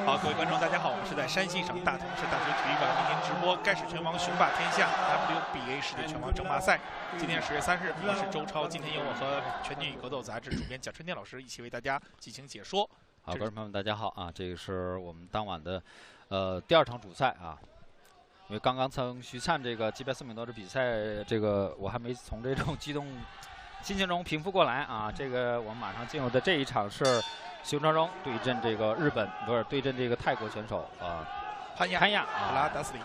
好，各位观众，大家好，我们是在山西省大同市大学体育馆为您直播盖世拳王雄霸天下 WBA 世界拳王争霸赛。今天10月3日，我是周超。今天由我和《拳击与格斗》杂志主编蒋春天老师一起为大家进行解说。好，观众朋友们，大家好啊！这个是我们当晚的第2场主赛啊。因为刚刚从徐灿这个击败宋炳斗的比赛，这个我还没从这种激动心情中平复过来啊。这个我们马上进入的这一场是熊超荣对阵这个对阵这个泰国选手潘亚普拉达斯里。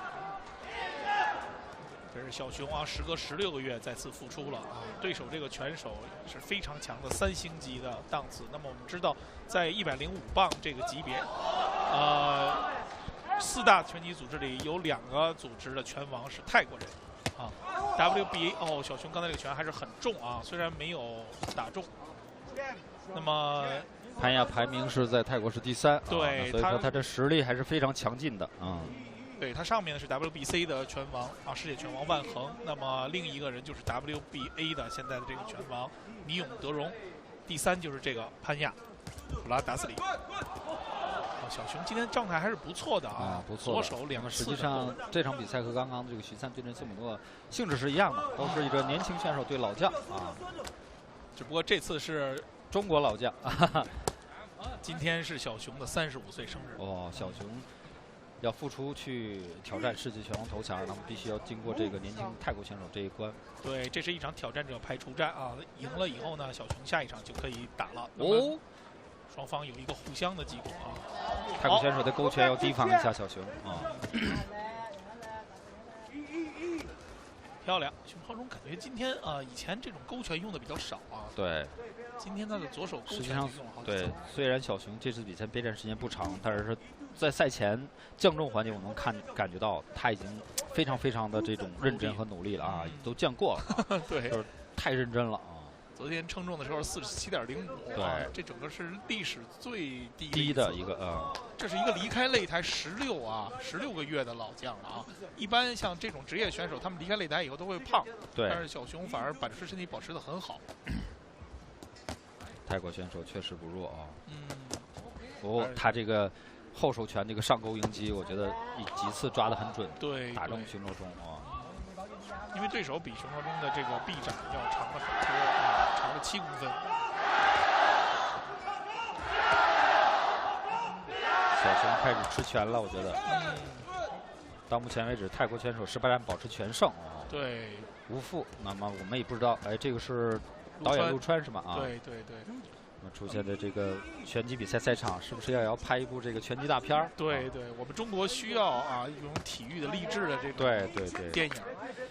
这是小熊啊，时隔16个月再次复出了啊！对手这个拳手是非常强的3星级的档次。那么我们知道，在105磅这个级别，4大拳击组织里有2个组织的拳王是泰国人啊。WBA 小熊刚才这个拳还是很重啊，虽然没有打中。那么潘亚排名是在泰国是第3，对，所以说他这实力还是非常强劲的啊。对，他上面是 WBC 的拳王啊，世界拳王万恒。那么另一个人就是 WBA 的现在的这个拳王米永德荣。第3就是这个潘亚普拉达斯里。小熊今天状态还是不错的啊，不错。左手2次。实际上这场比赛和刚刚这个徐灿对阵宋炳斗性质是一样的，都是一个年轻选手对老将啊。只不过这次是中国老将。今天是小熊的35岁生日。小熊要复出去挑战世界拳王头衔，那么必须要经过这个年轻泰国选手这一关。对，这是一场挑战者排除战啊，赢了以后呢，小熊下一场就可以打了。双方有一个互相的击鼓啊。泰国选手的勾拳要提防一下小熊啊。漂亮，熊超荣感觉今天以前这种勾拳用的比较少啊。对。今天他的左手勾拳实际上用了好几次。对，虽然小熊这次比赛备战时间不长，但是在赛前降重环节，我能感觉到他已经非常的这种认真和努力了啊，都降过了。对，就是太认真了啊。昨天称重的时候47.05，对，这整个是历史最低的一个这是一个离开擂台16个月的老将了啊。一般像这种职业选手，他们离开擂台以后都会胖，对，但是小熊反而把这身体保持得很好。泰国选手确实不弱啊。他这个后手拳这个上勾迎击，我觉得几次抓得很准，对，打中熊超荣啊。因为对手比熊超荣的这个臂展要长了很多啊，长了7公分。小熊开始吃拳了，我觉得。到目前为止，泰国选手18战保持全胜啊。对，无负。那么我们也不知道，这个是导演陆川是吗？啊，对。那么出现的这个拳击比赛赛场，是不是要拍一部这个拳击大片儿？对，我们中国需要啊一种体育的励志的这种电影。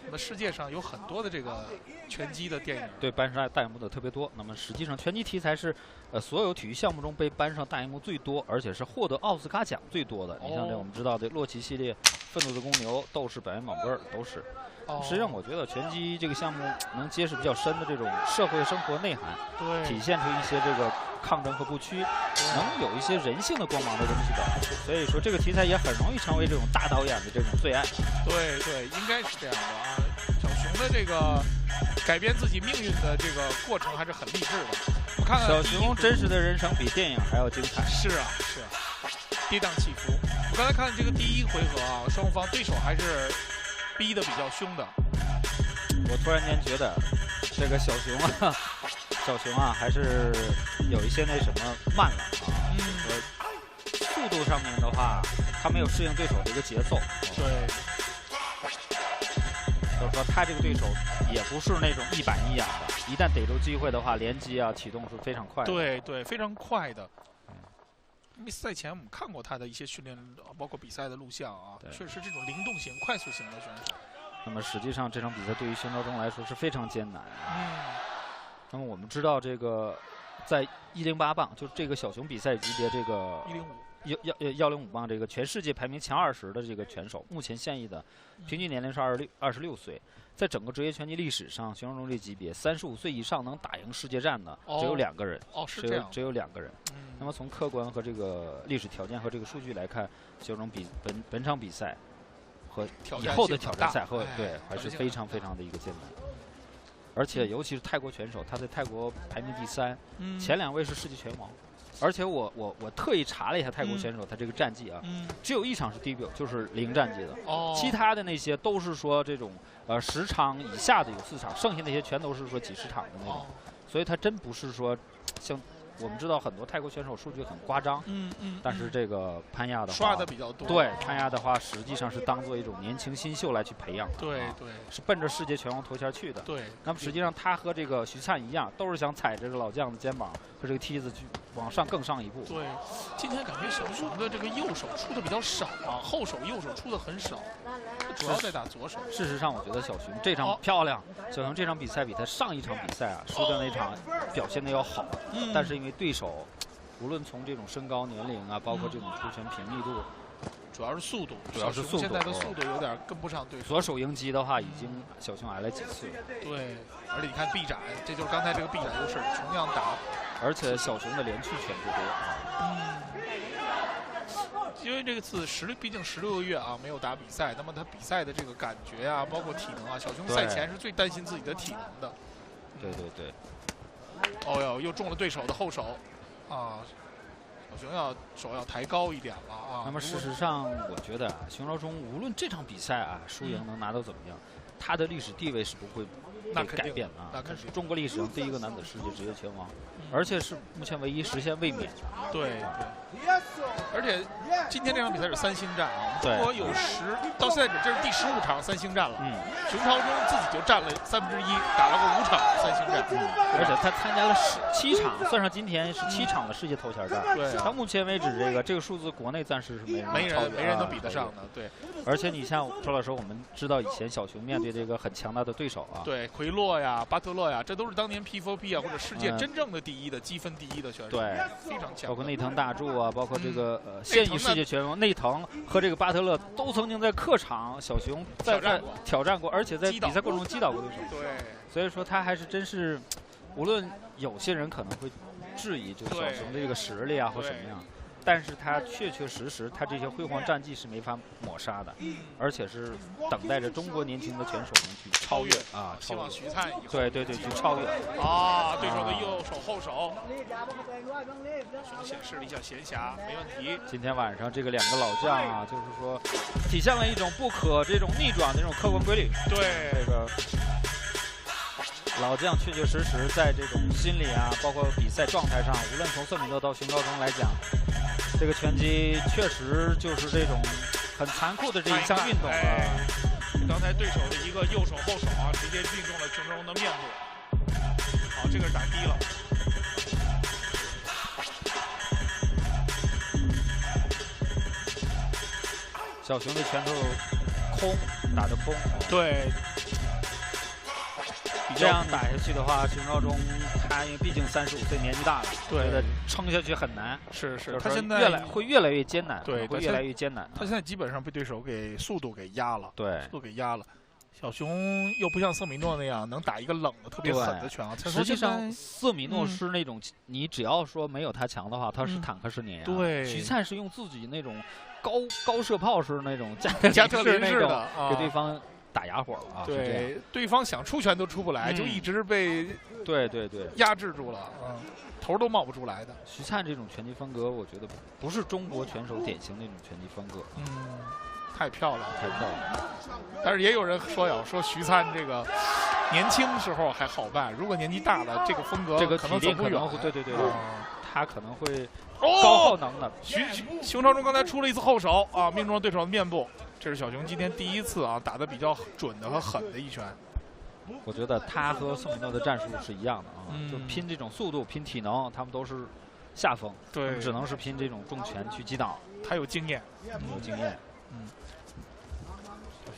那么世界上有很多的这个拳击的电影，对，搬上大荧幕的特别多。那么实际上拳击题材是所有体育项目中被搬上大荧幕最多，而且是获得奥斯卡奖最多的。你像这我们知道的洛奇系列、愤怒的公牛、斗士、百元宝贝儿都是。实际上，我觉得拳击这个项目能揭示比较深的这种社会生活内涵，对，体现出一些这个抗争和不屈，能有一些人性的光芒的东西的。所以说，这个题材也很容易成为这种大导演的这种最爱。对，应该是这样的啊。小熊的这个改变自己命运的这个过程还是很励志的。我看看小熊真实的人生比电影还要精彩。是啊，跌宕起伏。我刚才看这个第1回合啊，双方对手还是逼得比较凶的。我突然间觉得，这个小熊啊，还是有一些那什么慢了啊。速度上面的话，他没有适应对手的一个节奏。对。就是说，他这个对手也不是那种一板一眼的，一旦逮住机会的话，连击啊启动是非常快的。对，非常快的。因为赛前我们看过他的一些训练，包括比赛的录像啊，确实这种灵动型、快速型的选手。那么实际上这场比赛对于熊超荣来说是非常艰难。那么我们知道这个在108磅，就是这个小熊比赛级别这个105磅这个全世界排名前20的这个拳手，目前现役的平均年龄是26岁。在整个职业拳击历史上，熊超荣这级别35岁以上能打赢世界战的只有2个人。是这样，只有2个人。那么从客观和这个历史条件和这个数据来看，熊超荣比本场比赛和以后的挑战赛还是非常的一个艰难。而且尤其是泰国拳手，他在泰国排名第3，前2位是世界拳王。而且我特意查了一下泰国选手他这个战绩啊，只有1场是 debut， 就是0战绩的，其他的那些都是说这种10场以下的有4场，剩下那些全都是说几十场的那种，所以他真不是说像。我们知道很多泰国选手数据很夸张，但是这个潘亚的话刷的比较多。对，潘亚的话实际上是当做一种年轻新秀来去培养的，对，是奔着世界拳王头衔去的。对，那么实际上他和这个徐灿一样，都是想踩着这个老将的肩膀和这个梯子去往上更上一步。对，今天感觉小熊的这个右手出的比较少啊，后手右手出的很少，主要在打左手。事实上，我觉得小熊这场漂亮，小熊这场比赛比他上一场比赛啊输的那场表现的要好，但是因为对手，无论从这种身高、年龄啊，包括这种出拳频密度，主要是速度，现在的速度有点跟不上对手。左手迎击的话，已经小熊挨了几次。对，而且你看臂展，这就是刚才这个臂展优势，同样打。而且小熊的连续拳不多。因为这个次毕竟16个月啊没有打比赛，那么他比赛的这个感觉啊，包括体能啊，小熊赛前是最担心自己的体能的。对。哦哟，又中了对手的后手，啊，小熊手要抬高一点了啊。那么事实上，我觉得啊，熊昭忠无论这场比赛啊输赢能拿到怎么样，他的历史地位是不会被改变的啊。那肯定，中国历史上第1个男子世界职业拳王，而且是目前唯一实现卫冕。对。而且今天这场比赛是3星战啊，中国有到现在这是第15场3星战了。熊昭忠自己就占了1/3，打了个5场3星战。而且他参加了7场，算上今天是7场的世界头衔战。对。到目前为止，这个数字国内暂时是没人能比得上的。对。而且你像周老师，我们知道以前小熊面对这个很强大的对手啊，对，奎洛呀、巴特勒呀，这都是当年 P4P 啊或者世界真正的第一的积分第一的选手，对，非常强。包括内藤大柱啊，包括这个现役世界拳王内藤和这个巴特勒都曾经在客场小熊挑战过，而且在比赛过程中击倒过对手。对，所以说他还是真是，无论有些人可能会质疑这个小熊的这个实力啊或什么样。但是他确实，他这些辉煌战绩是没法抹杀的，而且是等待着中国年轻的拳手能去超越啊！希望徐灿对，去超越啊！对手的右手后手，熊显示了一下闲暇，没问题。今天晚上这个2个老将啊，就是说体现了一种不可这种逆转的这种客观规律。对，这个老将确实在这种心理啊，包括比赛状态上，无论从瑟米诺到熊昭忠来讲。这个拳击确实就是这种很残酷的这一项运动啊！刚才对手的一个右手后手啊，直接命中了熊昭忠的面部。好，这个是打低了。小熊的拳头空，打得空。对。这样打下去的话，熊昭忠他因为毕竟35岁，年纪大了，对，撑下去很难。是，他现在会越来越艰难，对，会越来越艰难。他现在基本上被对手给速度给压了，对，速度给压了。小熊又不像瑟米诺那样能打一个冷的特别狠的拳啊。实际上，瑟米诺是那种你只要说没有他强的话，他是坦克式碾压。对，徐灿是用自己那种高射炮式那种加特林式的给对方。打哑火了啊！对，对方想出拳都出不来，就一直被对压制住了，头都冒不出来的。徐灿这种拳击风格，我觉得不是中国拳手典型那种拳击风格。太漂亮。但是也有人说徐灿这个年轻时候还好办，如果年纪大了，这个风格可能走不远。对，他可能会高耗能的。熊昭忠刚才出了一次后手啊，命中了对手的面部。这是小熊今天第一次啊打得比较准的和狠的一拳。我觉得他和宋米诺的战术是一样的啊，就拼这种速度、拼体能，他们都是下风，对，只能是拼这种重拳去击倒。他有经验，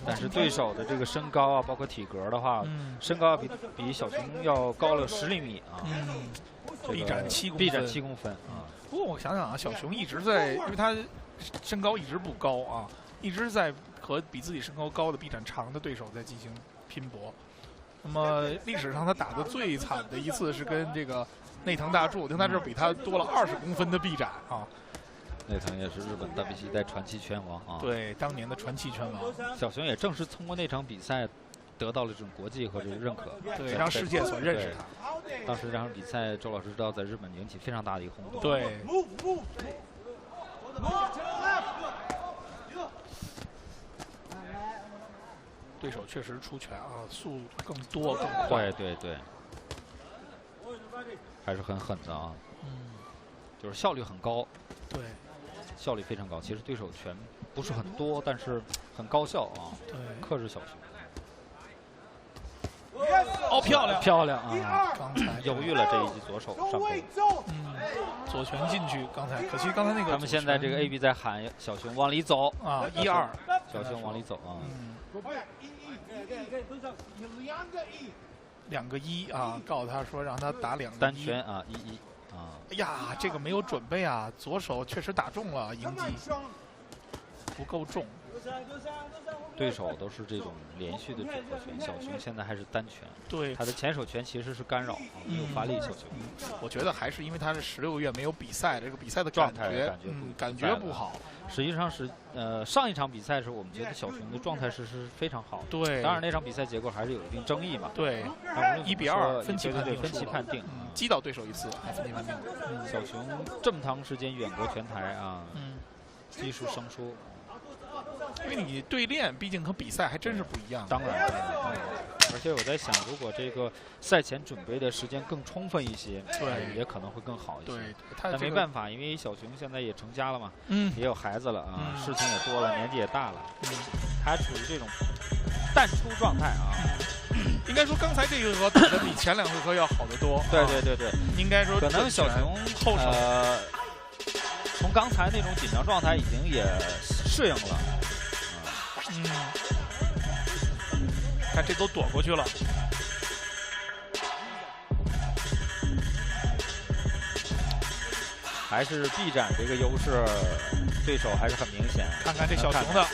但是对手的这个身高啊，包括体格的话，身高比小熊要高了10厘米啊。臂展7公分啊。不过我想想啊，小熊一直在，因为他身高一直不高啊，一直在和比自己身高高的、臂展长的对手在进行拼搏。那么历史上他打的最惨的一次是跟这个内藤大柱，内藤大柱比他多了20公分的臂展啊。内藤也是日本WBC一代传奇拳王啊。对，当年的传奇拳王。小熊也正是通过那场比赛得到了这种国际和这个认可，对，让世界所认识他。当时这场比赛，周老师知道在日本引起非常大的一个轰动。对。对手确实出拳啊，速度更多更快。对，还是很狠的啊。就是效率很高。对，效率非常高。其实对手拳不是很多，但是很高效啊。对，克制小熊。哦，漂亮啊！刚才犹豫了这一击左手上攻。左拳进去，刚才可惜刚才那个。他们现在这个 AB 在喊小熊往里走啊，1-2，小熊往里走啊。2个1啊，告诉他说让他打2个1。单拳啊，1-1啊。哎呀，这个没有准备啊，左手确实打中了迎击，不够重。对手都是这种连续的组合拳，小熊现在还是单拳。对，他的前手拳其实是干扰，没有发力。小熊，我觉得还是因为他是16个月没有比赛，这个比赛的感觉不好。实际上是上一场比赛的时候，我们觉得小熊的状态是非常好的。对，当然那场比赛结果还是有一定争议嘛。对，1-2分歧判定，击倒对手1次，分歧判定。小熊这么长时间远隔拳台啊，技术生疏。因为你对练，毕竟和比赛还真是不一样。当然，而且我在想，如果这个赛前准备的时间更充分一些，对，也可能会更好一些。对，但没办法，因为小熊现在也成家了嘛，也有孩子了啊，事情也多了，年纪也大了，他处于这种淡出状态啊。应该说刚才这一回合打得比前2回合要好得多。对，应该说可能小熊后手从刚才那种紧张状态已经也适应了。看这都躲过去了。还是臂展这个优势，对手还是很明显。看看这小熊的，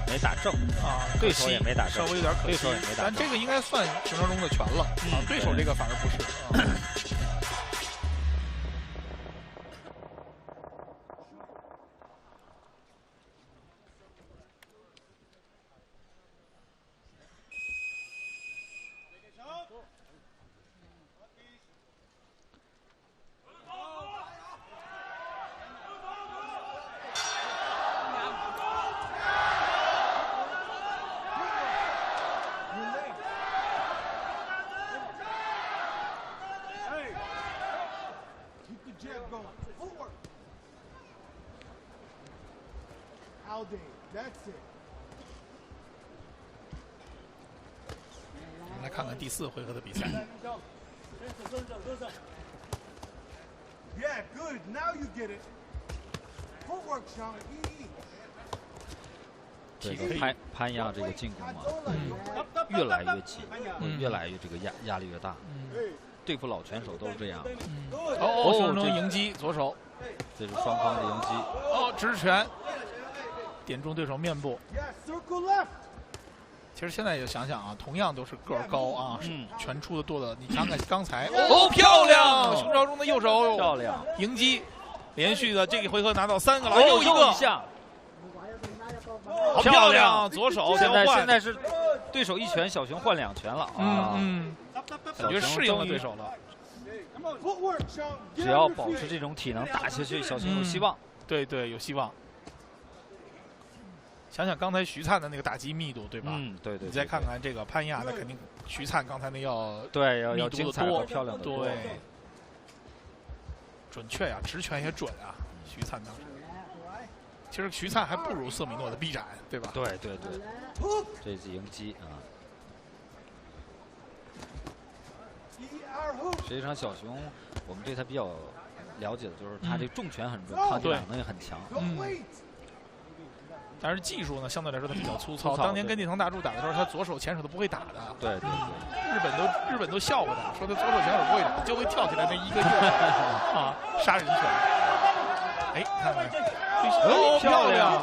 没打正啊，对手也没打正，稍微有点可惜。对手也没打正，但这个应该算熊掌中的拳了。对手这个反而不是。我们来看看第4回合的比赛。这个潘亚这个进攻啊，越来越急，越来越这个压力越大。对付老拳手都是这样。熊掌中迎击左手，这是双方的迎击。直拳点中对手面部。其实现在也想想啊，同样都是个儿高啊，拳出的多的。你看看刚才，漂亮！熊掌中的右手，漂亮，迎击，连续的这一回合拿到3个了，又一个，好漂亮！左手现在是对手1拳，小熊换2拳了啊。感觉适应了对手了。只要保持这种体能打下去，小熊有希望。对，有希望。想想刚才徐灿的那个打击密度，对吧？对。你再看看这个潘亚，那肯定徐灿刚才那要要精彩和漂亮的多。对，准确呀，直拳也准啊。徐灿当时，其实徐灿还不如瑟米诺的臂展，对吧？对。这次迎击啊。实际上，小熊我们对他比较了解的就是他这重拳很重，抗击打能力很强。但是技术呢，相对来说他比较粗糙。当年跟近藤大柱打的时候，他左手前手都不会打的。对。日本都笑话他，说他左手前手不会打，就会跳起来那一个劲啊，杀人拳。看看，漂亮！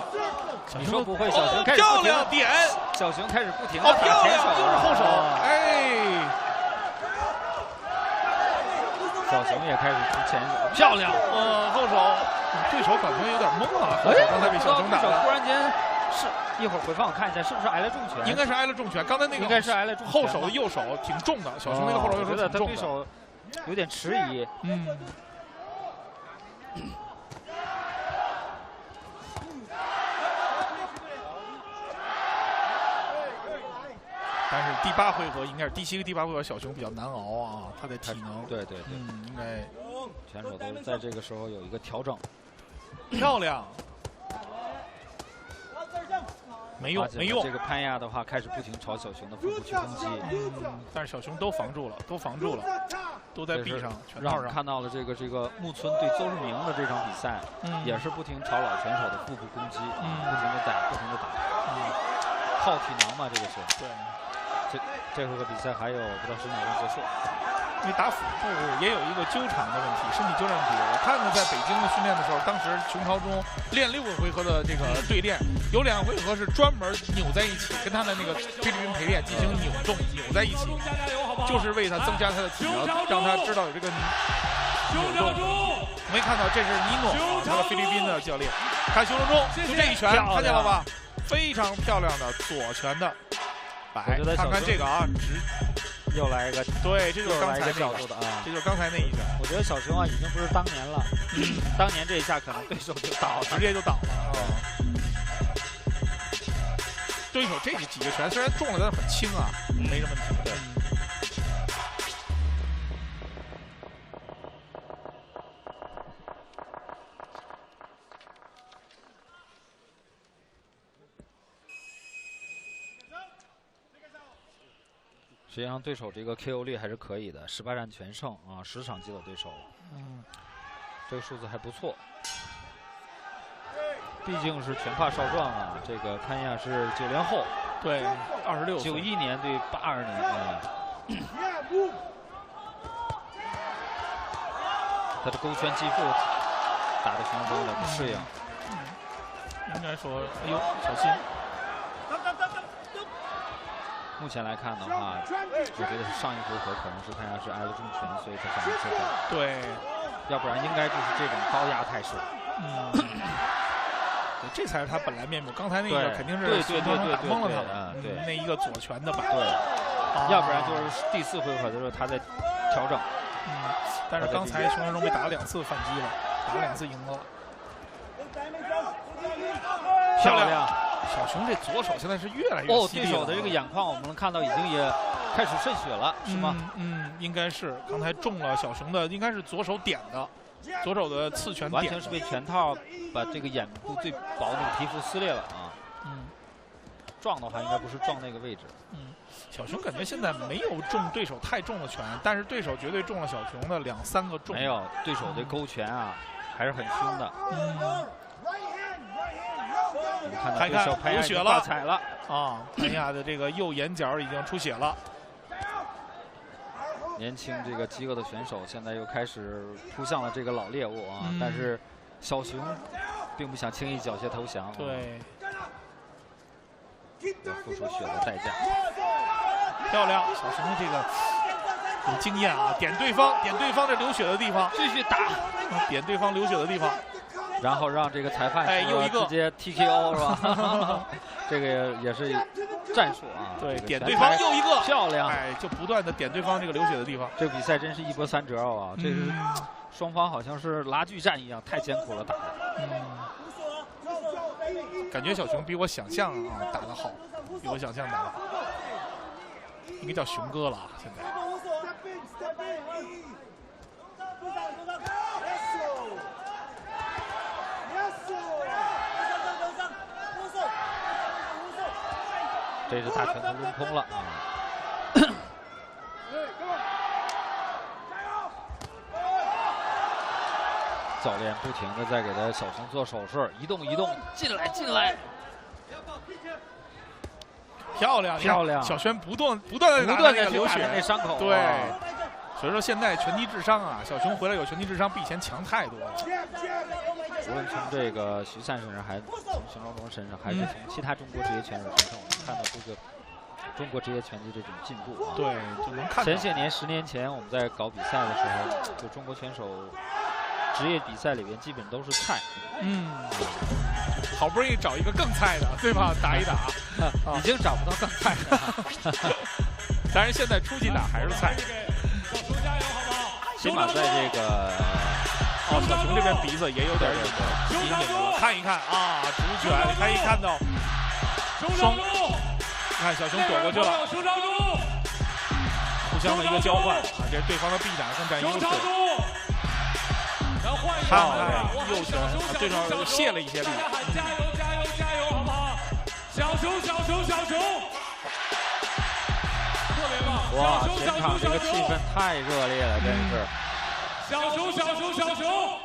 你说不会，小熊开始漂亮点，小熊开始不停的打前手，后手，小熊也开始出前手，漂亮！后手，对手感觉有点懵啊。刚才被小熊打了，突然间是，一会儿回放我看一下，是不是挨了重拳？应该是挨了重拳。刚才那个应该是挨了重拳。后手的右手挺重的，小熊那个后手右手挺重的。他对手有点迟疑。但是第8回合应该是第7个第8回合，小熊比较难熬啊，他的体能。对，应该选手都在这个时候有一个调整。漂亮。没用。这个潘亚的话开始不停朝小熊的腹部去攻击，但是小熊都防住了，都在壁上，拳套上。看到了这个木村对邹市明的这场比赛，也是不停朝老拳手的腹部攻击，不停的打，耗体能嘛，这个是。对。这回合比赛还有不到10秒钟结束。因为打腹部也有一个纠缠的问题，身体纠缠问题。我看着在北京的训练的时候，当时熊朝中练6个回合的这个对练，有2回合是专门扭在一起，跟他的那个菲律宾陪练进行扭在一起，就是为他增加他的体能，让他知道有这个扭动。没看到，这是尼诺，他的菲律宾的教练。看熊朝中就这一拳，看见了吧？非常漂亮的左拳的摆。看看这个啊，又来一个，对，这就是刚才那角度的啊，这就是刚才那一拳。我觉得小熊啊，已经不是当年了，当年这一下可能对手就倒了，直接就倒了啊。对手这几个拳虽然中了，但是很轻啊，没什么问题。对。实际上，对手这个 KO 率还是可以的，18战全胜啊，10场击倒对手。这个数字还不错。毕竟是拳怕少壮啊，这个潘亚是90后，对，26岁，91年对82年啊。他的勾拳继父打的熊朝中有点不适应。应该说，哎呦，小心。目前来看的话，我觉得是上一回合可能是潘亚是挨了重拳，所以他才能撤回。对，要不然应该就是这种高压态势。这才是他本来面目。刚才那个肯定是对打懵了他了。对，那一个左拳的摆。对，要不然就是第4回合的时候他在调整。但是刚才熊朝中被打了2次反击了，打了2次赢了。漂亮。小熊这左手现在是越来越犀利了。对手的这个眼眶我们能看到已经也开始渗血了，是吗？应该是。刚才中了小熊的，应该是左手点的，左手的刺拳点。完全是被拳套把这个眼部最薄的皮肤撕裂了啊。撞的话应该不是撞那个位置。小熊感觉现在没有中对手太重的拳，但是对手绝对中了小熊的2、3个重。没有，对手的勾拳啊还是很凶的。看看流血了，踩了啊！潘亚的这个右眼角已经出血了。年轻这个饥饿的选手现在又开始扑向了这个老猎物啊！但是小熊并不想轻易缴械投降。对，要付出血的代价。漂亮，小熊的这个有经验啊！点对方这流血的地方，继续打，点对方流血的地方。然后让这个裁判又一个直接 TKO 是吧？这个也是战术啊。对，点对方又一个漂亮，就不断的点对方这个流血的地方。这个比赛真是一波3折啊！这是双方好像是拉锯战一样，太艰苦了打的。感觉小熊比我想象啊打得好，比我想象打得好，应该叫熊哥了啊！现在。这是大拳头抡空了啊！教练不停的在给他小熊做手势，移动，进来。漂亮！小轩不断的流血，那伤口。对，所以说现在拳击智商啊，小熊回来有拳击智商比以前强太多了。无论从这个徐灿身上，还是从熊朝中身上，还是从其他中国职业拳手身上，我们看到这个中国职业拳击这种进步啊。对，就能看到。前些年10年前我们在搞比赛的时候，就中国拳手职业比赛里边基本都是菜。好不容易找一个更菜的，对吧？打一打，已经找不到更菜的。当然，现在出去打还是菜。起码在这个小熊这边鼻子也有点阴影了。看一看啊，直拳，你可以看到双，看小熊躲过去了，互相的一个交换啊，这是对方的臂展更占优势。看看右拳，对手泄了一些力。加油加油加油，好不好？小熊小熊小熊，特别棒！哇，全场这个气氛太热烈了，真是。小熊小熊小熊，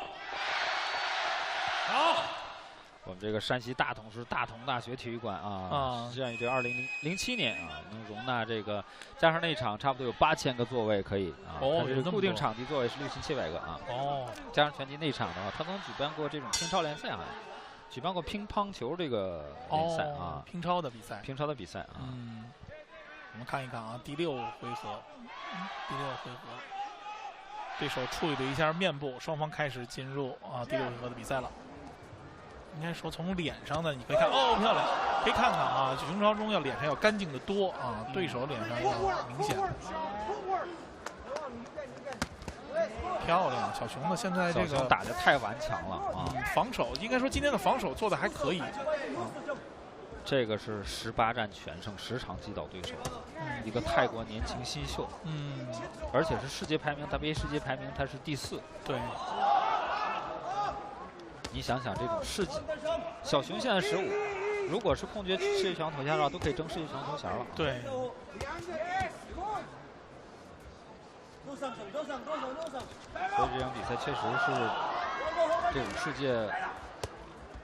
好。我们这个山西大同市大同大学体育馆啊，这样一队2007年啊，能容纳这个加上那场差不多有8000个座位可以啊。它这个固定场地座位是6700个啊。加上拳击那场的话，他能举办过这种乒超联赛啊，举办过乒乓球这个联赛啊，乒超的比赛。乒超的比赛啊。我们看一看啊，第6回合，对手处理了一下面部，双方开始进入第6回合的比赛了。应该说从脸上的你可以看，漂亮，可以看看啊，熊朝忠脸上要干净的多啊，对手脸上要明显。漂亮，小熊呢现在这个打得太顽强了啊，防守应该说今天的防守做的还可以。这个是18战全胜，10场击倒对手，一个泰国年轻新秀，而且是世界排名 WBA 世界排名他是第4。对。你想想这种世界，小熊现在15，如果是控决世界拳王头衔的话，都可以争世界拳王头衔了。对。所以这场比赛确实是这种世界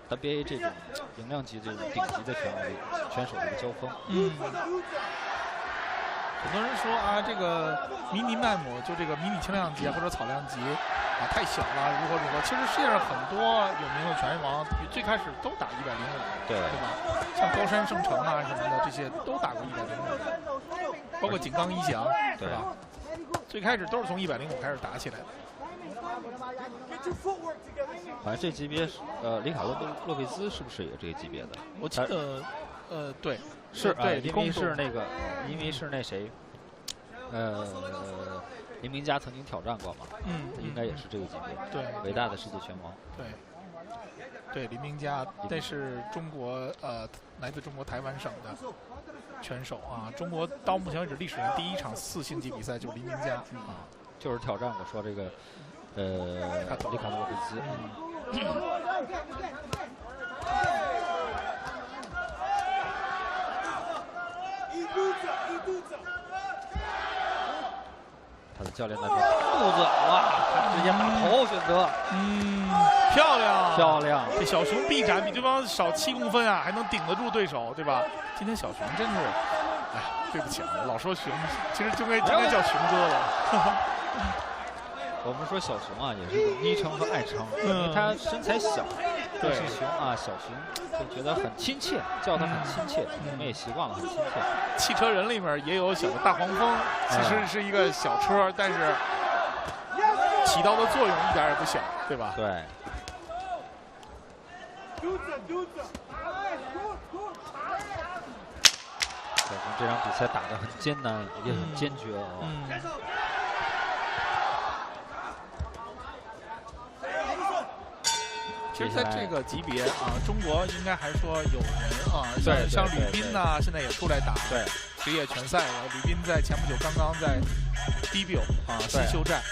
WBA 这种赢量级、这种顶级的拳手的一个交锋。很多人说啊，这个迷你麦姆就这个迷你轻量级或者草量级太小了，如何如何。其实世界上很多有名的拳王最开始都打105，对吧？像高山胜成啊什么的，这些都打过105，包括井冈一翔，对吧？最开始都是从105开始打起来的。好像这级别里卡洛佩兹是不是也这个级别的？我记得对。是对，因为是那谁，林明佳曾经挑战过嘛，应该也是这个级别，对，伟大的世界拳王，对，林明佳，那是中国来自中国台湾省的拳手啊，中国到目前为止历史上第1场4星级比赛就是林明佳，就是挑战过说这个里卡洛佩兹，他的教练那边肚子，哇，他直接把头选择，漂亮，漂亮。这小熊臂展比对方少7公分啊，还能顶得住对手，对吧？今天小熊真是，哎，对不起啊，老说熊，其实就应该叫熊哥了。我们说小熊啊，也是有昵称和爱称，因为他身材小，但是熊啊，小熊就觉得很亲切，叫他很亲切，我们也习惯了，很亲切。汽车人里面也有小的大黄蜂，其实是一个小车，但是起到的作用一点也不小，对吧？对。小熊这场比赛打得很艰难，也很坚决哦。其实在这个级别啊，中国应该还说有人啊，像吕斌呐，现在也出来打职业拳赛了。吕斌在前不久刚刚在 debut 新秀战，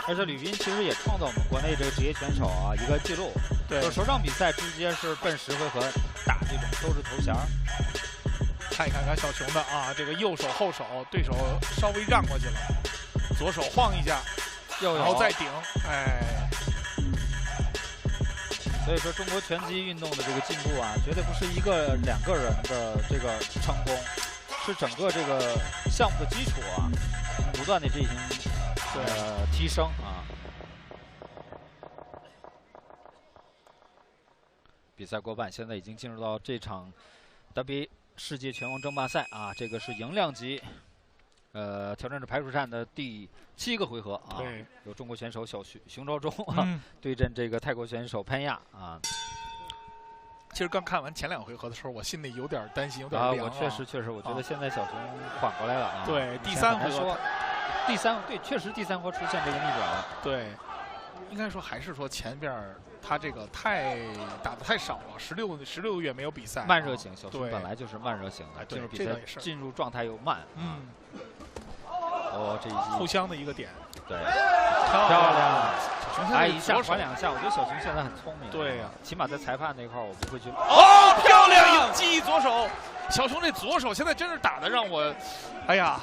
而且吕斌其实也创造我们国内这个职业拳手啊一个记录，就首场比赛直接是奔10回合打这种收拾头衔。看一看小熊的啊，这个右手后手，对手稍微让过去了，左手晃一下，然后再顶，哎。所以说，中国拳击运动的这个进步啊，绝对不是1个2个人的这个成功，是整个这个项目的基础啊，不断的进行提升啊。比赛过半，现在已经进入到这场 WBA 世界拳王争霸赛啊，这个是赢量级挑战者排除战的第7个回合啊，有中国选手熊昭忠对阵这个泰国选手潘亚啊。其实刚看完前2回合的时候，我心里有点担心，有点凉我确实，我觉得现在小熊缓过来了啊。对，第3回合，对，确实第3回合出现这个逆转了。对，应该说还是说前边他这个打得太少了，16个月没有比赛，慢热型，小熊本来就是慢热型的，进入比赛进入状态又慢。这一击互相的一个点，对，漂亮。挨1下还2下，我觉得小熊现在很聪明。对呀，起码在裁判那块我不会去。漂亮！迎击左手，小熊这左手现在真是打的让我，哎呀，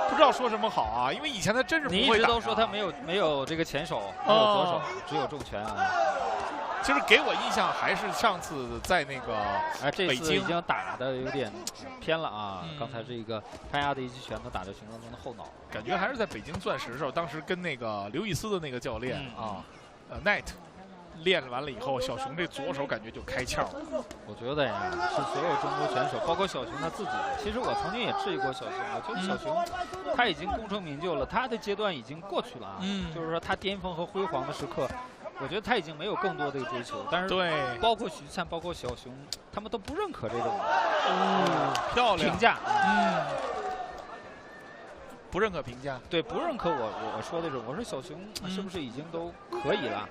不知道说什么好啊！因为以前他真是不会打。你一直都说他没有这个前手，没有左手，只有重拳啊。其实给我印象还是上次在那个这次已经打的有点偏了啊！刚才这个潘亚的一击拳头打在熊昭忠的后脑，感觉还是在北京钻石的时候，当时跟那个刘易斯的那个教练Knight 练完了以后，小熊这左手感觉就开窍了。我觉得呀，是所有中国选手，包括小熊他自己。其实我曾经也质疑过小熊，我觉得小熊他已经功成名就了，他的阶段已经过去了啊。就是说他巅峰和辉煌的时刻。我觉得他已经没有更多的追求，但是包括徐灿，包括小熊，他们都不认可这种漂亮评价，不认可评价，对，不认可我说这种，我说小熊是不是已经都可以了？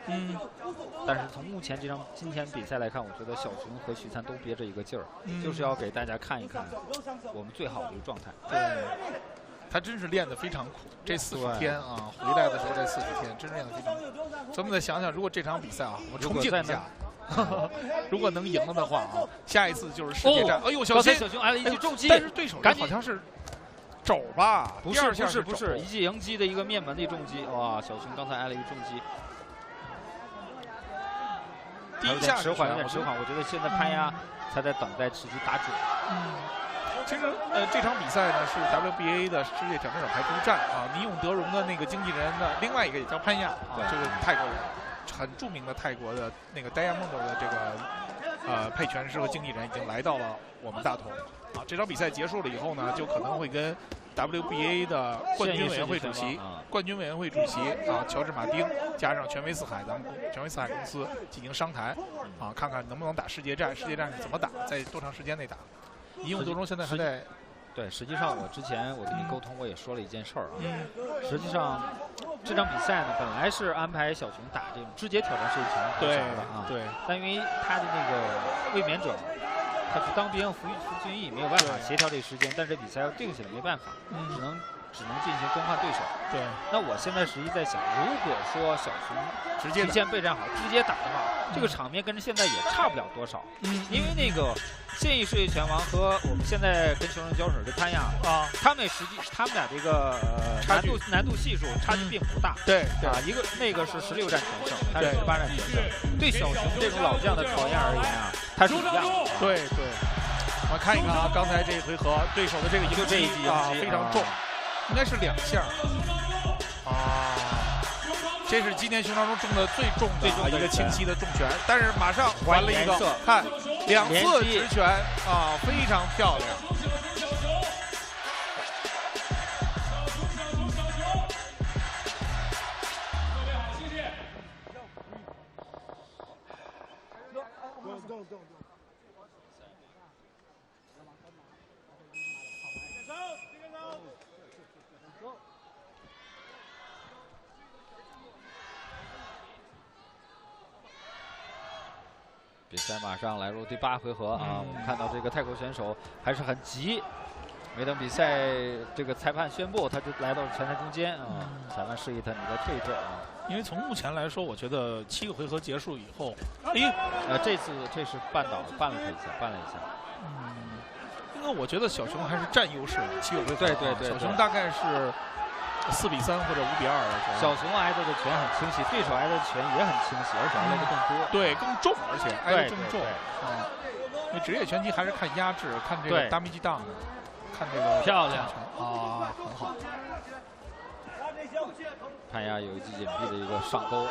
但是从目前今天比赛来看，我觉得小熊和徐灿都憋着一个劲儿，就是要给大家看一看我们最好的一个状态。对。他真是练得非常苦，这40天啊，回来的时候这40天真是练得非常苦。咱们再想想，如果这场比赛啊，我们重庆一下，如果能赢了的话啊，下一次就是世界战。哎呦，小熊挨了一记重击，但是对手好像是肘吧？不是，一记迎击的一个面门的重击。哇，小熊刚才挨了一重击，第一下有点迟缓。我觉得现在潘亚他在等待时机打准。其实这场比赛呢是 WBA 的世界挑战者排除战啊，尼永德荣的那个经纪人的另外一个也叫潘亚啊，这个泰国人，很著名的泰国的那个 Diamond 的这个配拳师和经纪人已经来到了我们大同啊。这场比赛结束了以后呢，就可能会跟 WBA 的冠军委员会主席乔治马丁加上全威四海咱们全威四海公司进行商谈啊，看看能不能打世界战，世界战是怎么打，在多长时间内打。尼永德荣现在还在，对，实际上我之前我跟你沟通，我也说了一件事儿啊。实际上这场比赛呢，本来是安排小熊打这种肢节挑战世界拳的啊，对。但因为他的那个卫冕者，他去当兵服军役，没有办法协调这个时间，但是这比赛要定下来，没办法，只能进行更换对手。对。那我现在实际在想，如果说小熊提前备战好，直接打的话，这个场面跟现在也差不了多少。因为那个现役世界拳王和我们现在跟熊人交手的潘亚啊，他们俩这个难度系数差距并不大。对一个那个是16战全胜，他是18战全胜。对小熊这种老将的考验而言啊，他是一样的。对。我们看一看啊，刚才这一回合对手的这个迎击啊非常重，应该是2下啊。这是今天熊昭忠中的最重的一个清晰的重拳，但是马上还了一个，看2次直拳啊，非常漂亮。比赛马上来入第8回合啊！我们看到这个泰国选手还是很急，没等比赛这个裁判宣布，他就来到了拳台中间啊！裁判示意他你再退一退啊！因为从目前来说，我觉得7个回合结束以后，这次绊了一下。因为我觉得小熊还是占优势的7个回合。对，小熊大概是4比3或者5比2的时候，小熊挨的拳很清晰，对手挨的拳也很清晰，而且挨的更多，对，更重，而且挨的更重啊。因为职业拳击还是看压制，看这个大面积档，看这个漂亮啊，很好。潘亚有一记隐蔽的一个上勾，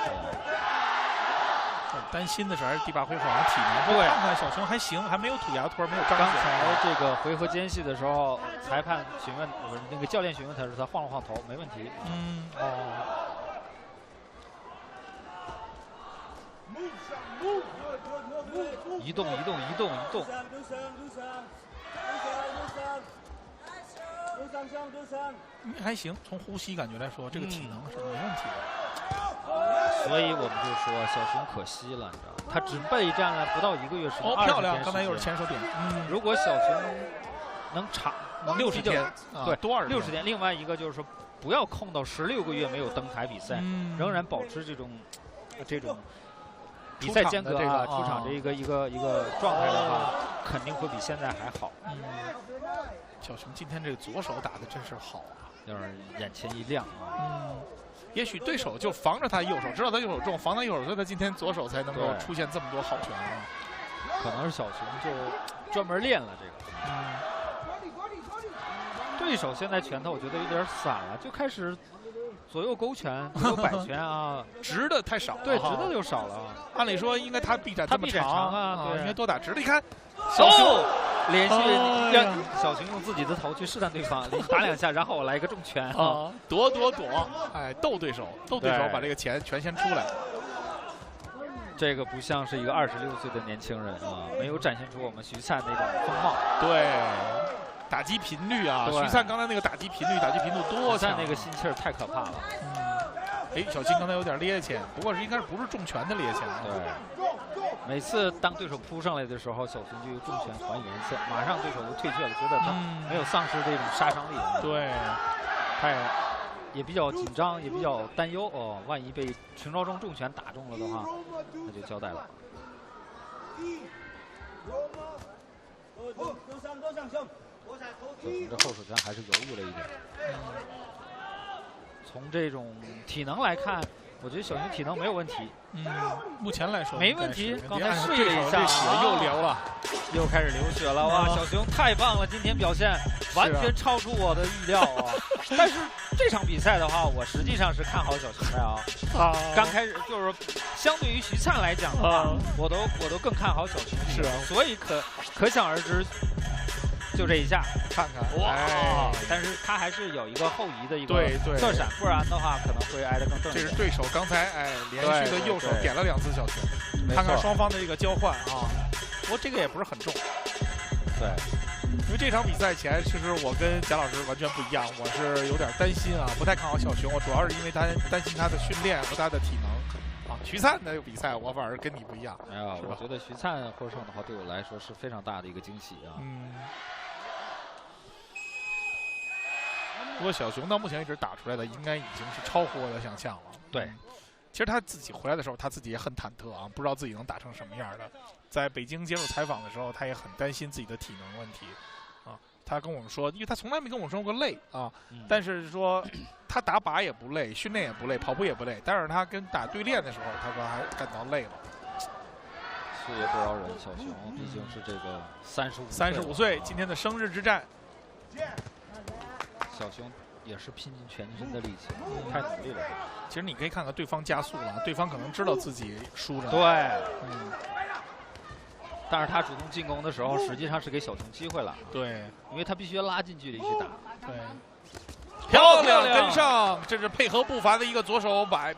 担心的是还是第8回合好像体能。对，看看小熊还行，还没有吐牙托，没有张嘴。刚才这个回合间隙的时候，裁判询问那个教练询问他时，他晃了晃头，没问题。移动。还行，从呼吸感觉来说，这个体能是没问题的。所以我们就说小熊可惜了，你知道吗？他只备战了不到1个月时间。漂亮！刚才又是前手点。如果小熊能60天，对，多20 60天。另外一个就是说，不要空到16个月没有登台比赛，仍然保持这种比赛间隔出场这一个状态的话，肯定会比现在还好。小熊今天这个左手打的真是好啊，让人眼前一亮啊。也许对手就防着他右手，知道他右手重，防他右手，所以他今天左手才能够出现这么多好拳啊。可能是小熊就专门练了这个。对手现在拳头我觉得有点散了，就开始左右勾拳、左右摆拳啊，直的太少了。对，直的就少了。按理说应该他臂展这么长啊，对，应该多打直的。你看，小熊连续让小熊用自己的头去试探对方，打2下，然后我来一个重拳啊，躲，哎，斗对手把这个拳先出来。这个不像是一个26岁的年轻人啊，没有展现出我们徐灿那种风貌。对。打击频率啊，徐灿刚才那个打击频度多强，那个心气儿太可怕了。小金刚才有点趔趄，不过应该不是重拳的趔趄。对，每次当对手扑上来的时候，小熊就用重拳还颜色，马上对手就退却了，觉得他没有丧失这种杀伤力。对，他也比较紧张，也比较担忧哦，万一被秦昭忠重拳打中了的话，那就交代了。小熊这后手拳还是犹豫了一点。从这种体能来看，我觉得小熊体能没有问题。目前来说没问题。刚才试了一下，血又流了，又开始流血了。哇，小熊太棒了，今天表现完全超出我的预料啊！但是这场比赛的话，我实际上是看好小熊的啊。刚开始就是相对于徐灿来讲的话，我都更看好小熊。是啊，所以可想而知。就这一下，看看哇！但是他还是有一个后移的一个侧闪，不然的话可能会挨得更正。这是对手刚才连续的右手点了2次小拳，看看双方的一个交换啊。不过这个也不是很重。对，因为这场比赛前，其实我跟贾老师完全不一样，我是有点担心啊，不太看好小熊。我主要是因为担心他的训练和他的体能。徐灿的比赛，我反而跟你不一样。没有，我觉得徐灿获胜的话，对我来说是非常大的一个惊喜啊。不过小熊到目前为止打出来的，应该已经是超乎我的想象了。对，其实他自己回来的时候，他自己也很忐忑啊，不知道自己能打成什么样的。在北京接受采访的时候，他也很担心自己的体能问题啊。他跟我们说，因为他从来没跟我说过累啊，但是说他打靶也不累，训练也不累，跑步也不累，但是他跟打对练的时候，他说还感到累了。岁月不饶人，小熊毕竟是这个35岁，今天的生日之战。小熊也是拼尽全身的力气，太努力了。其实你可以看看对方加速了，对方可能知道自己输着。对，但是他主动进攻的时候，实际上是给小熊机会了。对，因为他必须要拉近距离去打。对，漂亮跟上，这是配合步伐的一个左手摆。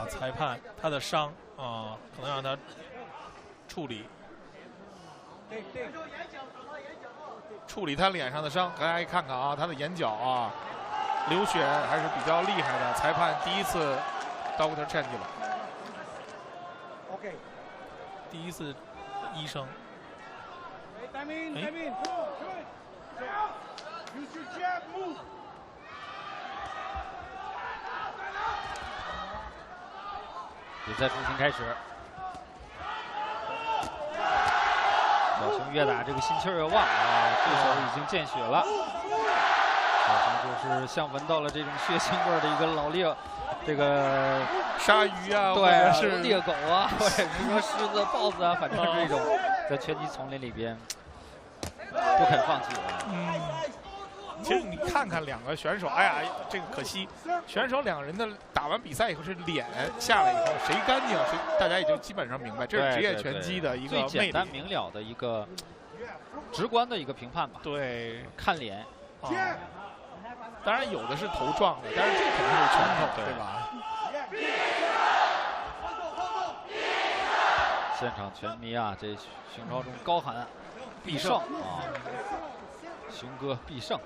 裁判他的伤可能让他处理他脸上的伤，大家看看啊，他的眼角流血还是比较厉害的。裁判第一次 Dr. Change 了。OK， 第一次医生。比赛重新开始。小熊越打这个心气儿越旺对手已经见血了。小熊就是像闻到了这种血腥味的一个老猎，这个鲨鱼啊，对，是猎狗啊，或者是说狮子、豹子啊，反正是这种在拳击丛林里边不肯放弃其实你看看两个选手，哎呀，这个可惜，选手两个人的打完比赛以后是脸下来以后，谁干净谁，大家也就基本上明白，这是职业拳击的一个魅力，最简单明了的一个直观的一个评判吧。对，看脸啊，当然有的是头撞的，但是这肯定是拳头，对吧？现场拳迷啊，这熊超忠高喊必胜啊，熊哥必胜。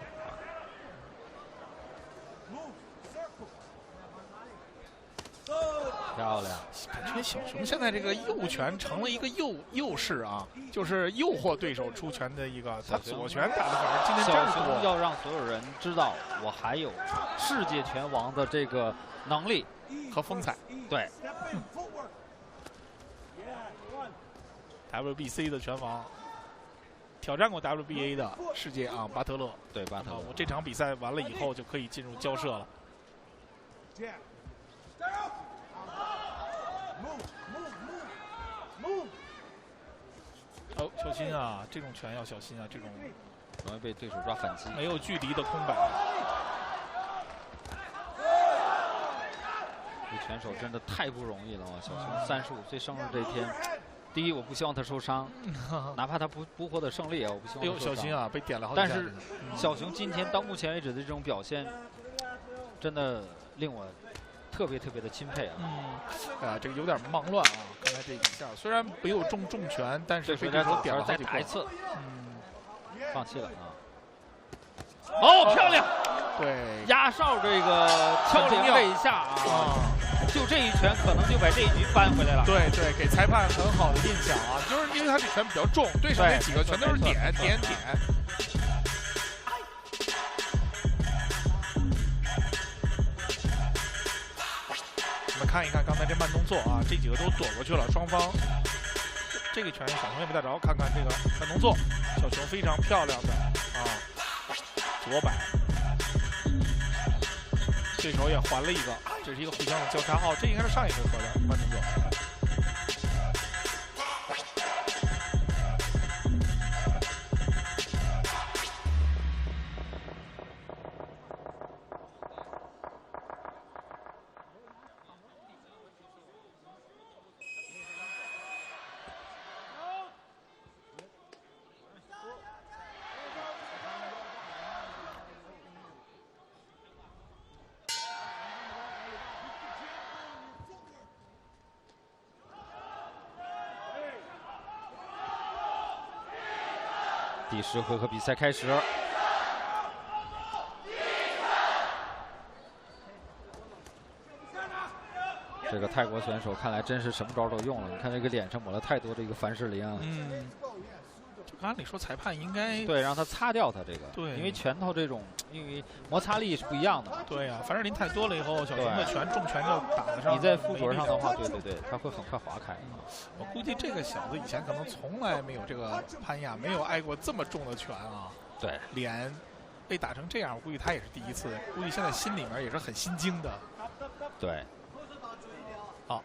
漂亮！感觉小熊现在这个右拳成了一个右式啊，就是诱惑对手出拳的一个。他左拳打的反而今天小真多。熊要让所有人知道，我还有世界拳王的这个能力和风采。对。WBC 的拳王，挑战过 WBA 的世界啊，巴特勒。对，巴特勒。我这场比赛完了以后就可以进入交涉了。哦，小心啊！这种拳要小心啊！这种容易被对手抓反击。没有距离的空摆。这拳手真的太不容易了啊！小熊35岁生日这天，第一，我不希望他受伤，哪怕他不获得胜利啊，我不希望他受伤。小心啊！被点了好几下。但是小熊今天到目前为止的这种表现，真的令我特别的钦佩啊！这个有点忙乱啊！刚才这一下虽然没有中拳，但是被对手点了好几个。再打一次，放弃了啊！哦，漂亮！对，压哨这个敲铃这一下啊，就这一拳可能就把这一局扳回来了。对，给裁判很好的印象啊，就是因为他这拳比较重，对手那几个全都是点。我们看一看刚才这慢动作啊，这几个都躲过去了，双方这个拳小熊也没打着，看看这个慢动作，小熊非常漂亮的啊，左摆。对手也还了一个，这是一个互相的交叉。哦，这应该是上一回合的慢动作。第10回合比赛开始，这个泰国选手看来真是什么招都用了。你看这个脸上抹了太多这个凡士林啊。按理说裁判应该对让他擦掉他这个，对，因为拳头这种因为摩擦力是不一样的。对呀，凡士林太多了以后，小熊的重拳就打得上。你在副着上的话，对，他会很快划开。我估计这个小子以前可能从来没有这个潘亚没有挨过这么重的拳啊。对，脸被打成这样，我估计他也是第一次，估计现在心里面也是很心惊的。对，好，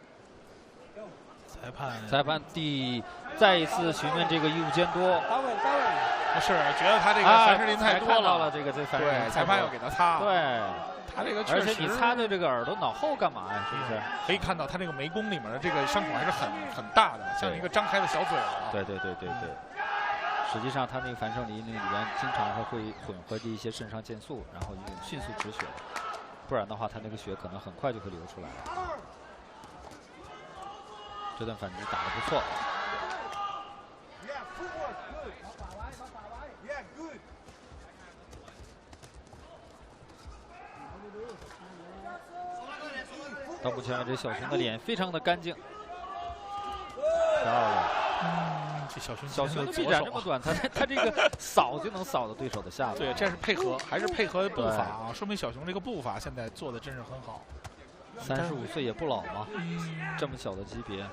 裁判再一次询问这个义务监督，不是觉得他这个凡士林太多了，这凡士林，对，裁判要给他擦。对，他这个而且你擦的这个耳朵脑后干嘛呀？是不是？可以看到他这个眉弓里面的这个伤口还是很大的，像一个张开的小嘴啊。对。实际上，他那个凡士林里面经常会混合着一些肾上腺素，然后迅速止血，不然的话，他那个血可能很快就会流出来了。这段反击打得不错。到目前为止，小熊的脸非常的干净，漂亮。这小熊的臂展这么短，他这个扫就能扫到对手的下巴。对，这是配合，还是配合步伐啊？说明小熊这个步伐现在做的真是很好。35岁也不老嘛，这么小的级别。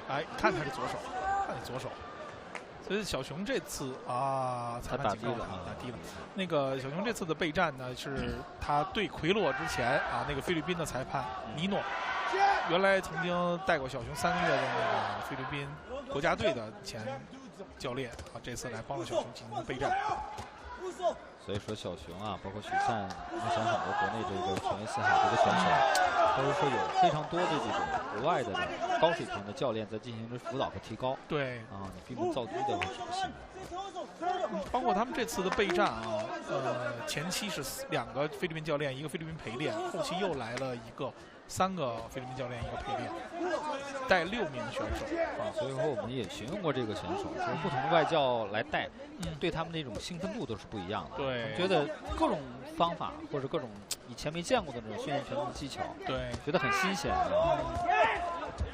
哎，看他的左手，看左手。所以小熊这次啊，裁判警告打低了。那个小熊这次的备战呢，是他对奎洛之前啊，那个菲律宾的裁判尼诺，原来曾经带过小熊3个月的那个菲律宾国家队的前教练啊，这次来帮着小熊进行备战。所以说小熊啊，包括许粲，目前很多国内这个全运四海这个选手，都是说有非常多的这种国外的高水平的教练在进行着辅导和提高。对啊，你闭门造车的是不行。包括他们这次的备战啊，前期是2个菲律宾教练，1个菲律宾陪练，后期又来了3个菲律宾教练，1个陪练，带6名选手啊。所以说我们也询问过这个选手，说不同的外教来带，对他们那种兴奋度都是不一样的。对，觉得各种方法或者各种以前没见过的那种训练拳的技巧，对，觉得很新鲜。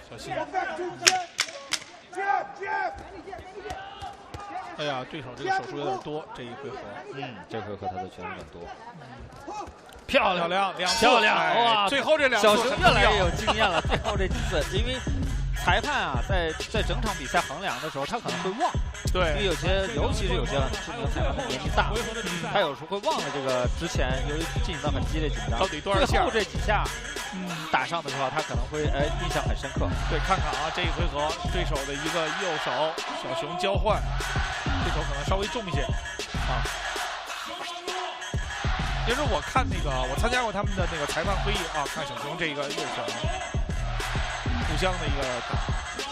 小心！哎呀，对手这个手术有点多，这一回合。这回合他的拳有点多。漂亮，2次，漂亮！哇，最后这2次小熊越来越有经验了。最后这几次，因为裁判啊，在整场比赛衡量的时候，他可能会忘。对，因为尤其是有些很知名裁判他年纪大，他有时候会忘了这个之前由于进行到很激烈紧张，到底多少下？最后这几下，打上的时候，他可能会印象很深刻。对，看看啊，这一回合对手的一个右手，小熊交换，对手可能稍微重一些啊。其实我看我参加过他们的那个裁判会议啊，看小熊这个右手互相的一个打，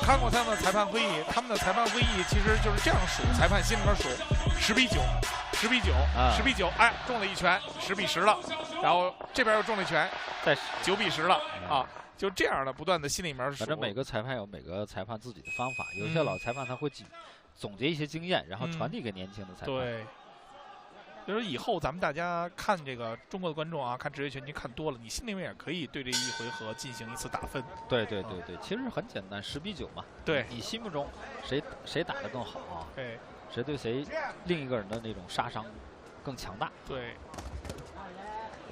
看过他们的裁判会议，他们的裁判会议其实就是这样数，裁判心里面数10比9。10比9，哎，中了一拳，10比10了，然后这边又中了一拳，再9比10了啊，就这样的不断的心里面数。反正每个裁判有每个裁判自己的方法，有些老裁判他会总结一些经验，然后传递给年轻的裁判。对。就是以后咱们大家看这个中国的观众啊，看职业拳击看多了，你心里面也可以对这一回合进行一次打分。对，其实很简单，10比9嘛。对，你心目中谁打得更好啊？对，谁对谁另一个人的那种杀伤更强大？对，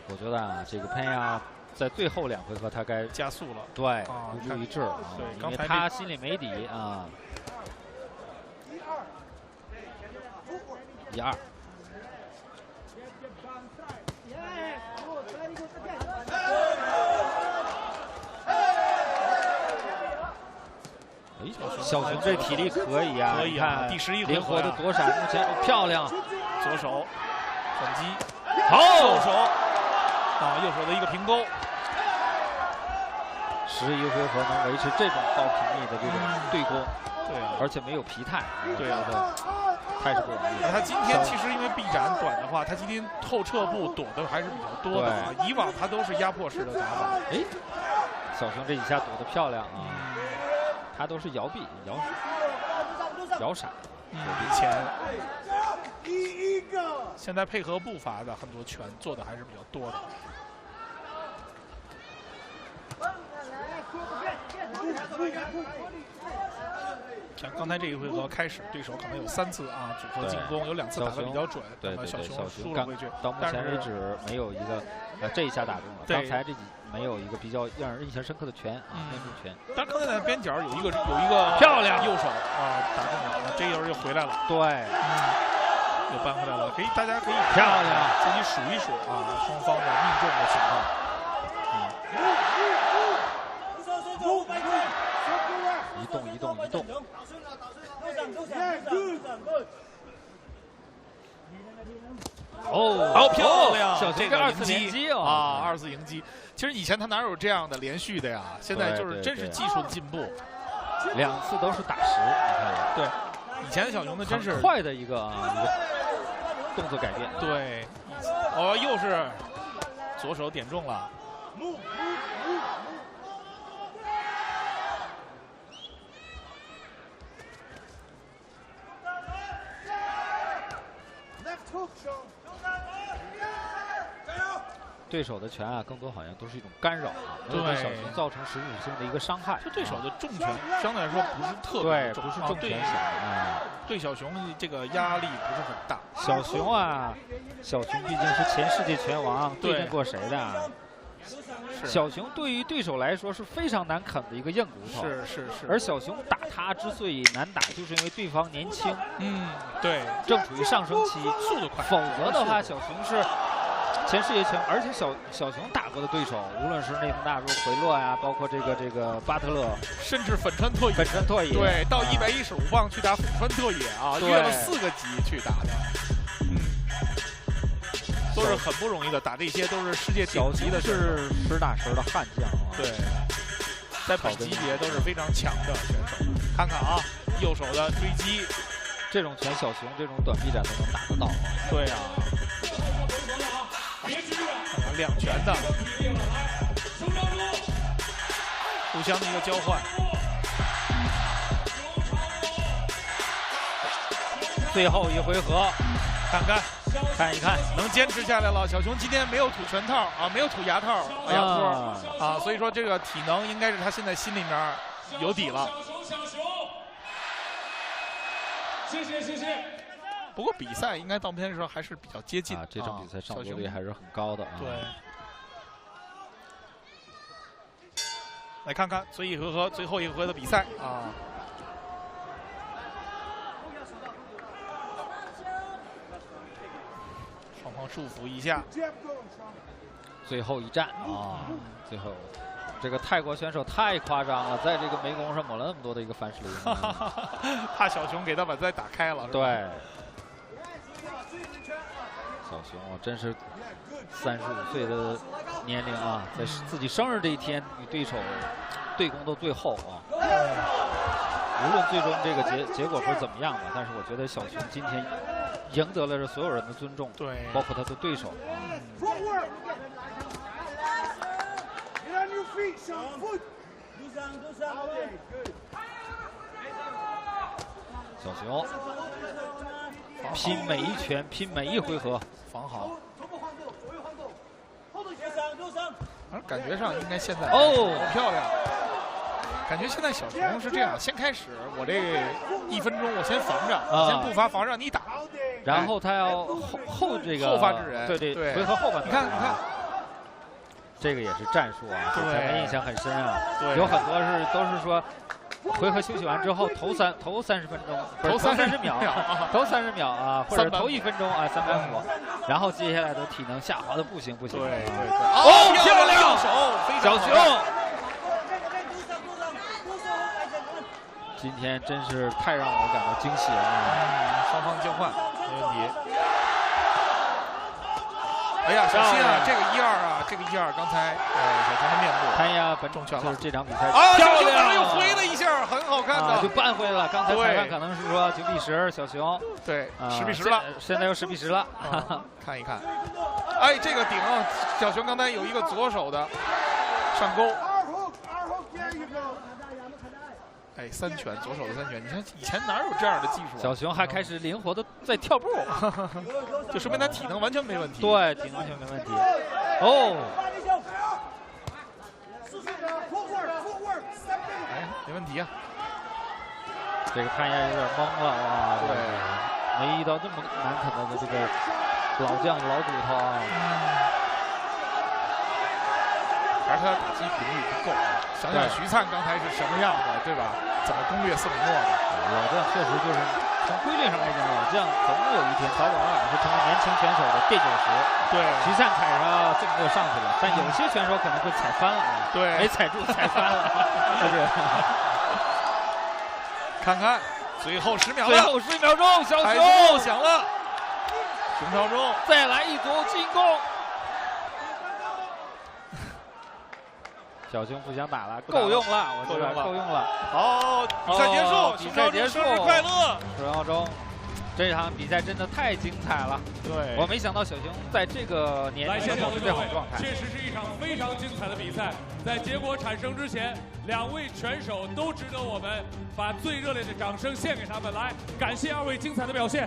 我觉得啊，这个潘亚在最后2回合他该加速了。对，孤注一掷啊，对，因为他心里没底啊。1-2。小熊这体力可以啊，可以啊，第11回合灵活的躲闪，目前漂亮，左手反击，好，右手啊，右手的一个平勾。11回合能维持这种高频率的这种对攻，对啊，而且没有疲态，对啊，太是不容易了。他今天其实因为臂展短的话，他今天后撤步躲的还是比较多的啊，以往他都是压迫式的打法。哎，小熊这一下躲得漂亮啊。他都是摇臂、摇闪，以前现在配合步伐的很多拳做的还是比较多的。像刚才这一回合开始，对手可能有3次啊组合进攻，有2次打得比较准，对，小熊输了回去。到目前为止没有一个这一下打中了，刚才这几没有一个比较让人印象深刻的拳啊，面中拳。但是刚才在边角有一个漂亮右手啊打中了，这一轮又回来了。对，又扳回来了，大家可以漂亮自己数一数啊，双方的命中的情况。移动。哦，好漂亮！小熊这2次连击啊，2次迎击。其实以前他哪有这样的连续的呀？现在就是真是技术的进步。2次都是打实，你看。对，以前的小熊呢真是很快的一个动作改变。对，哦，又是左手点中了。对手的拳啊，更多好像都是一种干扰啊，没有对小熊造成实质性的一个伤害。就对手的重拳相对来说不是特别重，不是重拳型啊。对小熊这个压力不是很大。小熊啊，小熊毕竟是前世界拳王，对阵过谁的？小熊对于对手来说是非常难啃的一个硬骨头。是。而小熊打他之所以难打，就是因为对方年轻，对，正处于上升期，速度快。否则的话，小熊是前世界拳，而且小熊打过的对手，无论是内藤大树、回洛呀，包括这个巴特勒，甚至粉川拓也，对，到115磅去打粉川拓也啊，越了4个级去打的。都是很不容易的，打这些都是世界顶级的，是实打实的悍将啊。对，在本级别都是非常强的选手。看看啊，右手的追击，这种拳小熊这种短臂斩都能打得到啊。对啊，看看两拳的，互相的一个交换。最后一回合，看一看，能坚持下来了。小熊今天没有吐拳套啊，没有吐牙套、牙托啊，所以说这个体能应该是他现在心里面有底了。谢谢。不过比赛应该到目前来说还是比较接近啊，这场比赛上座率还是很高的啊。对。来看看最后一回合的比赛啊。双方束缚一下。最后一战啊，最后这个泰国选手太夸张了，在这个楣弓上抹了那么多的一个凡士林，怕小熊给他把再打开了。对，小熊啊，真是35岁的年龄啊，在自己生日这一天与对手对攻到最后啊。无论最终这个结果是怎么样的，但是我觉得小熊今天赢得了所有人的尊重，对，包括他的对手。小熊拼每一拳，拼每一回合，防好。感觉上应该现在哦，漂亮。感觉现在小熊是这样，先开始我这1分钟我先防着，先步伐防让你打，然后他要后这个后发制人，对，回合后半段。你看，这个也是战术啊，对咱们印象很深啊。对，有很多都是说，回合休息完之后头30分钟，头30秒，头30秒啊，或者头1分钟啊350，然后接下来的体能下滑的不行。对，哦，漂亮，小熊。今天真是太让我感到惊喜了啊！双方交换没问题。哎呀，小心啊！这个1-2啊，这个1-2，刚才小熊的面部。潘亚本中拳就是这场比赛啊，漂亮，又回了一下，很好看的，就扳回了。刚才裁判可能是说9比10，小熊对10比10了，现在又10比10了。看一看，哎，这个顶，小熊刚才有一个左手的上勾。哎，3拳，左手的3拳，你看以前哪有这样的技术？小熊还开始灵活的在跳步，就说明他体能完全没问题。对，体能完全没问题。哦，哎，没问题啊。这个潘亚有点懵了啊，对，没遇到这么难啃的这个老将老骨头啊。而他的打击频率不够啊！想想徐灿刚才是什么样的，对吧？怎么攻略宋雨诺的？老将确实就是从规律上来讲，老将总有一天早早晚晚会成为年轻选手的垫脚石。对，徐灿凯上这么多上去了，但有些选手可能会踩翻了啊。对，没踩住，踩翻了。对，看看最后10秒了，最后10秒钟，小熊响了，熊朝忠再来一组进攻。小熊不想打了，够用了，我觉得够用了。好，比赛结束，比赛结束，生日快乐！熊朝忠，这场比赛真的太精彩了。对，我没想到小熊在这个年龄保持这好状态。确实是一场非常精彩的比赛。在结果产生之前，2位拳手都值得我们把最热烈的掌声献给他们。来，感谢2位精彩的表现。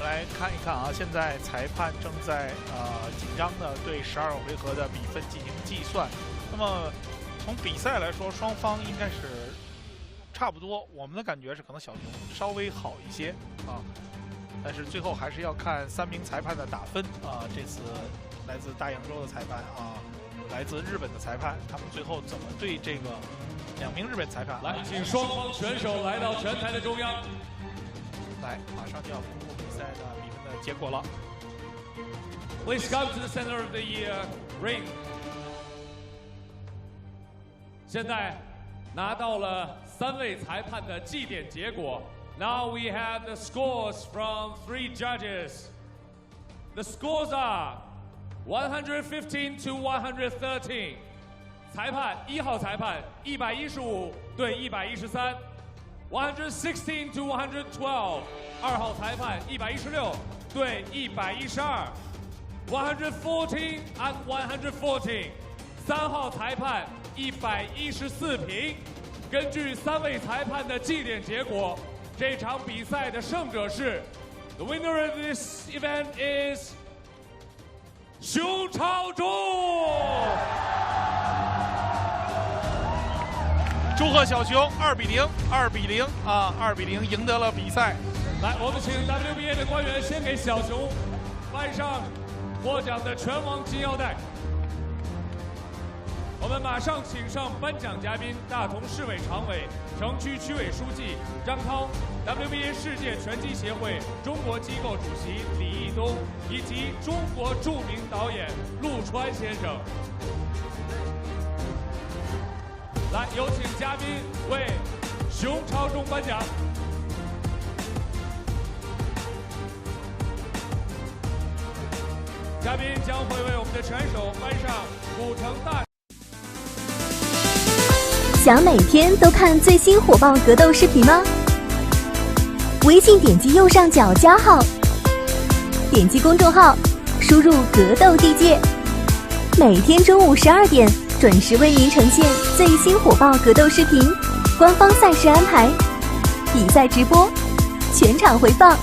们来看一看啊，现在裁判正在紧张的对12回合的比分进行计算。那么从比赛来说，双方应该是差不多。我们的感觉是可能小熊稍微好一些啊，但是最后还是要看3名裁判的打分啊。这次来自大洋洲的裁判啊，来自日本的裁判，他们最后怎么对这个2名日本裁判？来，请双方选手来到拳台的中央。来，马上就要公布比赛的比分的结果了。Please come to the center of the ring。现在拿到了3位裁判的计点结果。Now we have the scores from 3 judges. The scores are 115 to 113. 裁判1号裁判115对113。116 to 112， 2号裁判116对112 ，114 and 114， 3号裁判114平。根据3位裁判的计点结果，这场比赛的胜者是 The winner of this event is 熊超忠。祝贺小熊2比0啊，2比0赢得了比赛。来，我们请 WBA 的官员先给小熊颁上获奖的拳王金腰带。我们马上请上颁奖嘉宾大同市委常委、城区区委书记张涛， WBA 世界拳击协会中国机构主席李义东，以及中国著名导演陆川先生。来，有请嘉宾为熊超忠颁奖。嘉宾将会为我们的拳手颁上古城大。想每天都看最新火爆格斗视频吗？微信点击右上角加号，点击公众号，输入格斗地界，每天中午12点准时为您呈现最新火爆格斗视频，官方赛事安排，比赛直播，全场回放。